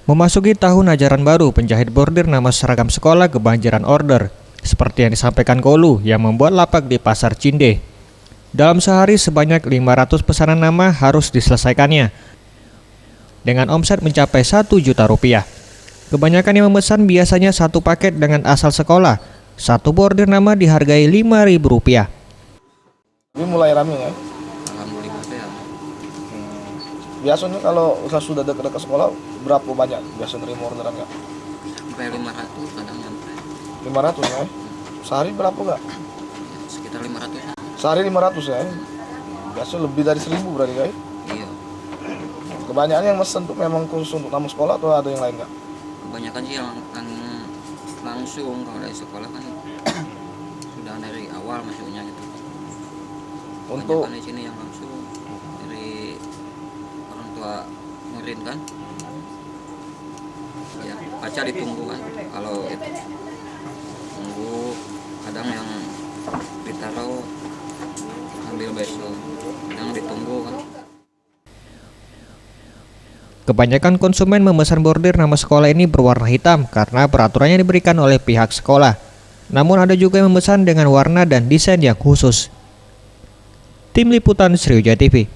Memasuki tahun ajaran baru, penjahit bordir nama seragam sekolah kebanjiran order, seperti yang disampaikan Kolu yang membuat lapak di Pasar Cinde. Dalam sehari sebanyak 500 pesanan nama harus diselesaikannya, dengan omset mencapai 1 juta rupiah. Kebanyakan yang memesan biasanya satu paket dengan asal sekolah. Satu bordir nama dihargai Rp5.000. Ini mulai rame ya? Alhamdulillah ya. Biasanya kalau sudah dekat-dekat sekolah, berapa banyak biasa nerima orderan nggak? Sampai 500 kadang nyampe. 500 ya? Sehari berapa nggak? Sekitar 500. Sehari 500 ya? Biasa lebih dari 1000 berarti ya? Iya. Kebanyakan yang mesen tuh memang khusus untuk nama sekolah atau ada yang lain nggak? Kebanyakan sih yang langsung, kalau dari sekolah kan sudah dari awal masuknya gitu. Untuk Kebanyakan di sini yang langsung dari orang tua murid kan. Ya, baca ditunggu kan. Kalau itu tunggu, kadang yang ditaruh ambil besok, kadang ditunggu kan. Kebanyakan konsumen memesan bordir nama sekolah ini berwarna hitam karena peraturannya diberikan oleh pihak sekolah. Namun ada juga yang memesan dengan warna dan desain yang khusus. Tim Liputan Sriwijaya TV.